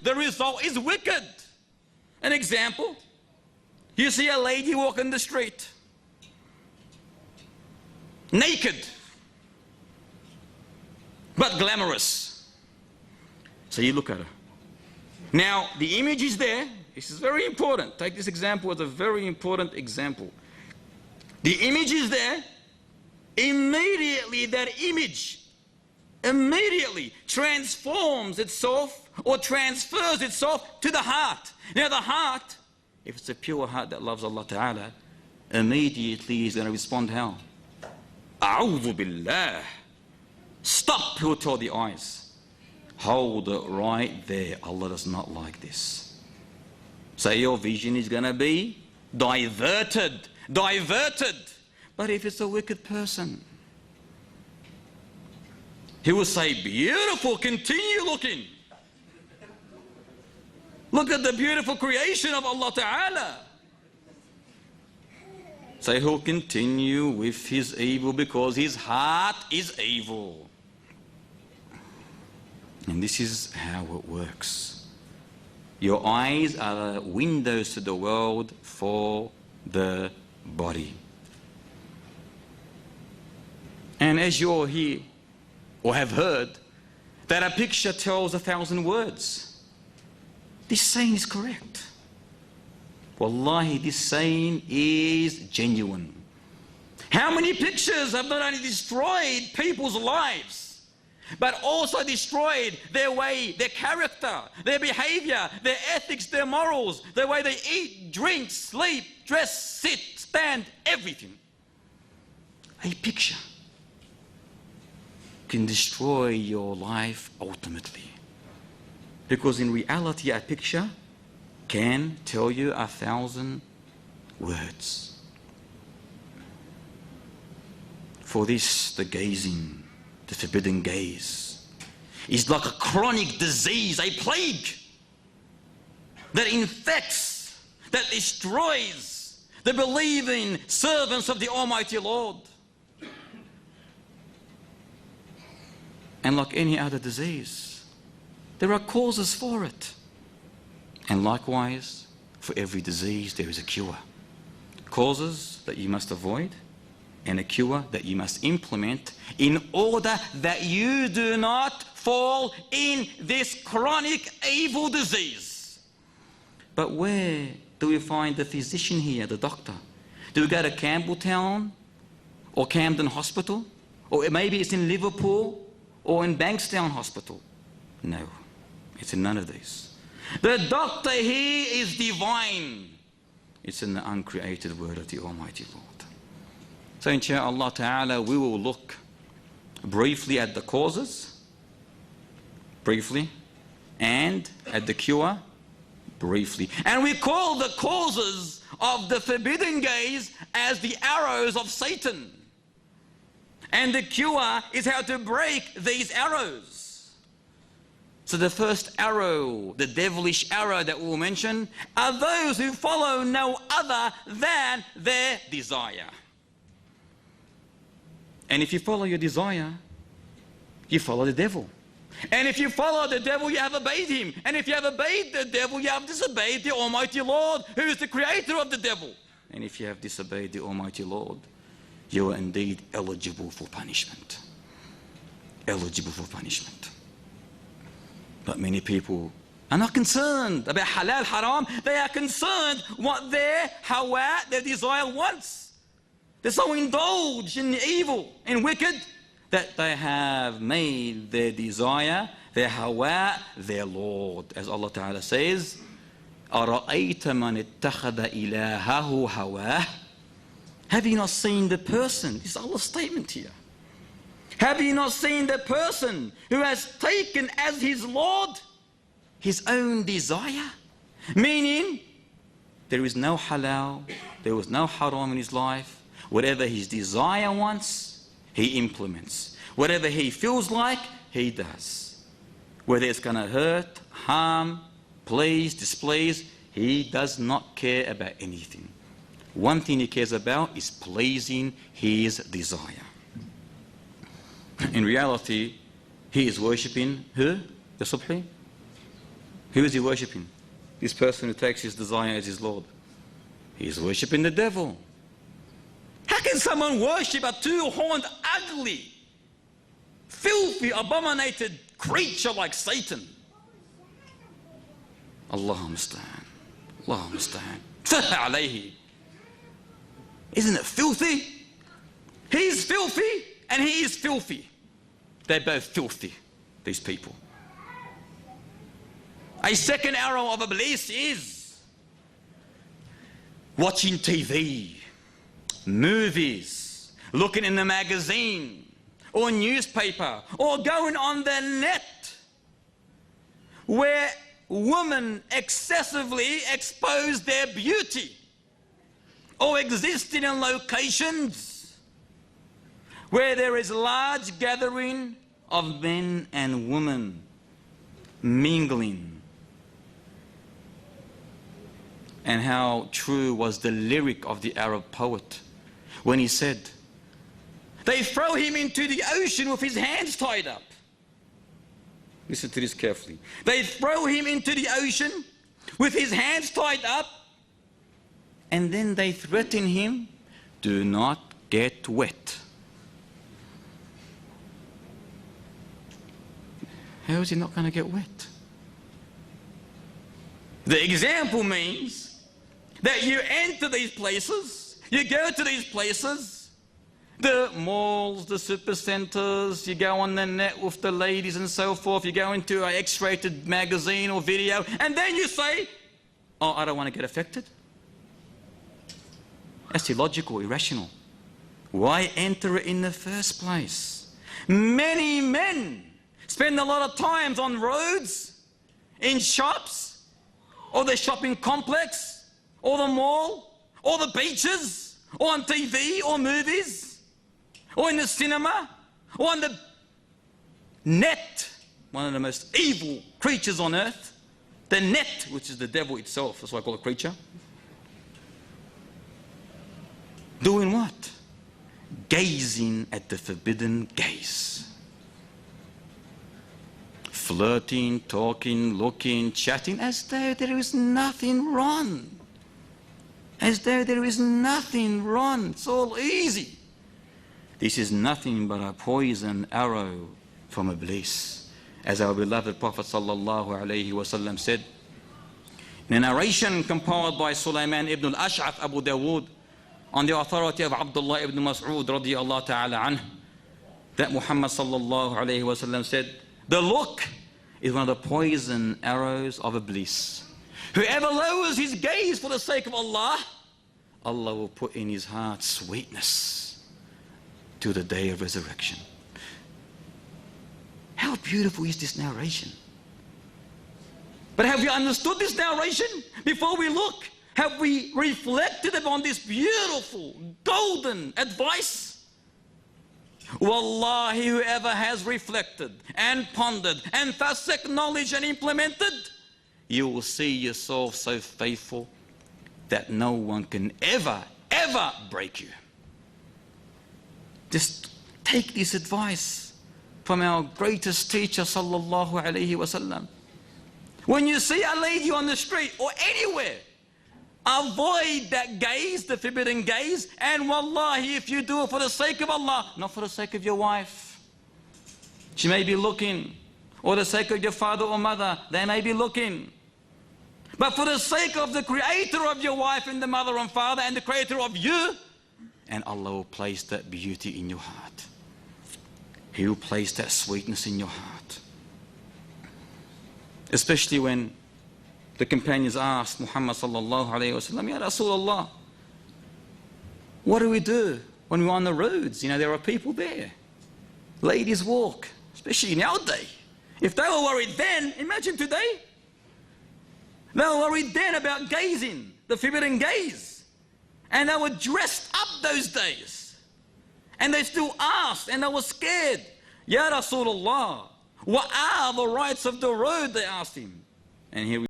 the result is wicked. An example, you see a lady walking the street, naked, but glamorous. So you look at her. Now, the image is there. This is very important. Take this example as a very important example. The image is there. Immediately, that image immediately transforms itself or transfers itself to the heart. Now, the heart, if it's a pure heart that loves Allah Ta'ala, immediately is going to respond how? A'udhu billah. Stop, he'll tell the eyes. Hold it right there. Allah does not like this. So your vision is going to be diverted. Diverted. But if it's a wicked person, he will say, beautiful, continue looking. Look at the beautiful creation of Allah Ta'ala. So he'll continue with his evil because his heart is evil. And this is how it works. Your eyes are the windows to the world for the body. And as you're here, or have heard, that a picture tells 1,000 words. This saying is correct. Wallahi, this saying is genuine. How many pictures have not only destroyed people's lives, but also destroyed their way, their character, their behavior, their ethics, their morals, the way they eat, drink, sleep, dress, sit, stand, everything. A picture can destroy your life ultimately. Because in reality, a picture can tell you 1,000 words. For this, the gazing, the forbidden gaze, is like a chronic disease, a plague that infects, that destroys the believing servants of the Almighty Lord. And like any other disease, there are causes for it. And likewise, for every disease, there is a cure. Causes that you must avoid, and a cure that you must implement in order that you do not fall in this chronic evil disease. But where do we find the physician here, the doctor? Do we go to Campbelltown or Camden Hospital? Or maybe it's in Liverpool or in Bankstown Hospital? No, it's in none of these. The doctor here is divine. It's in the uncreated word of the Almighty Lord. So inshaAllah ta'ala, we will look briefly at the causes, briefly, and at the cure, briefly. And we call the causes of the forbidden gaze as the arrows of Satan. And the cure is how to break these arrows. So the first arrow, the devilish arrow that we'll mention, are those who follow no other than their desire. And if you follow your desire, you follow the devil. And if you follow the devil, you have obeyed him. And if you have obeyed the devil, you have disobeyed the Almighty Lord, who is the creator of the devil. And if you have disobeyed the Almighty Lord, you are indeed eligible for punishment. Eligible for punishment. But many people are not concerned about halal, haram. They are concerned what their hawa, their desire wants. They're so indulged in evil and wicked that they have made their desire, their hawa, their Lord. As Allah Ta'ala says, أَرَأَيْتَ مَنِ اتَّخَذَ إِلَهَهُ هَوَاهُ. Have you not seen the person? This is Allah's statement here. Have you not seen the person who has taken as his Lord his own desire? Meaning, there is no halal, there was no haram in his life. Whatever his desire wants, he implements. Whatever he feels like, he does. Whether it's going to hurt, harm, please, displease, he does not care about anything. One thing he cares about is pleasing his desire. In reality, he is worshipping who? The Subhi? Who is he worshipping? This person who takes his desire as his Lord. He is worshipping the devil. How can someone worship a two-horned, ugly, filthy, abominated creature like Satan? Allah musta'an. Allah musta'an. Isn't it filthy? He's filthy and he is filthy. They're both filthy, these people. A second arrow of Iblis is watching TV, movies, looking in the magazine or newspaper, or going on the net where women excessively expose their beauty, or existing in locations where there is large gathering of men and women mingling. And how true was the lyric of the Arab poet when he said, they throw him into the ocean with his hands tied up. Listen to this carefully. They throw him into the ocean with his hands tied up, and then they threaten him, do not get wet. How is he not going to get wet? The example means that you enter these places, you go to these places, the malls, the supercenters, you go on the net with the ladies and so forth, you go into an X-rated magazine or video, and then you say, oh, I don't want to get affected. That's illogical, irrational. Why enter it in the first place? Many men spend a lot of times on roads, in shops, or the shopping complex, or the mall, or the beaches, or on TV, or movies, or in the cinema, or on the net, one of the most evil creatures on earth, the net, which is the devil itself, that's why I call it creature. Doing what? Gazing at the forbidden gaze. Flirting, talking, looking, chatting, as though there is nothing wrong. As though there is nothing wrong. It's all easy. This is nothing but a poison arrow from Iblis. As our beloved Prophet ﷺ said, in a narration compiled by Sulaiman ibn al-Ash'ath Abu Dawood, on the authority of Abdullah ibn Mas'ud radiyallahu ta'ala anhu, that Muhammad ﷺ said, the look is one of the poison arrows of Iblis. Whoever lowers his gaze for the sake of Allah, Allah will put in his heart sweetness to the day of resurrection. How beautiful is this narration? But have we understood this narration? Before we look, have we reflected upon this beautiful, golden advice? Wallahi, whoever has reflected and pondered and thus acknowledged and implemented, you will see yourself so faithful that no one can ever, ever break you. Just take this advice from our greatest teacher sallallahu alaihi wasallam. When you see a lady on the street or anywhere, avoid that gaze, the forbidden gaze, and wallahi, if you do it for the sake of Allah, not for the sake of your wife, she may be looking, or the sake of your father or mother, they may be looking, but for the sake of the creator of your wife and the mother and father and the creator of you, and Allah will place that beauty in your heart. He will place that sweetness in your heart. Especially when the companions asked Muhammad sallallahu alayhi wa sallam, Ya Rasulullah, what do we do when we're on the roads? You know, there are people there. Ladies walk, especially in our day. If they were worried then, imagine today. They were worried then about gazing, the forbidden gaze. And they were dressed up those days. And they still asked, and they were scared. Ya Rasulullah, what are the rights of the road? They asked him. And here we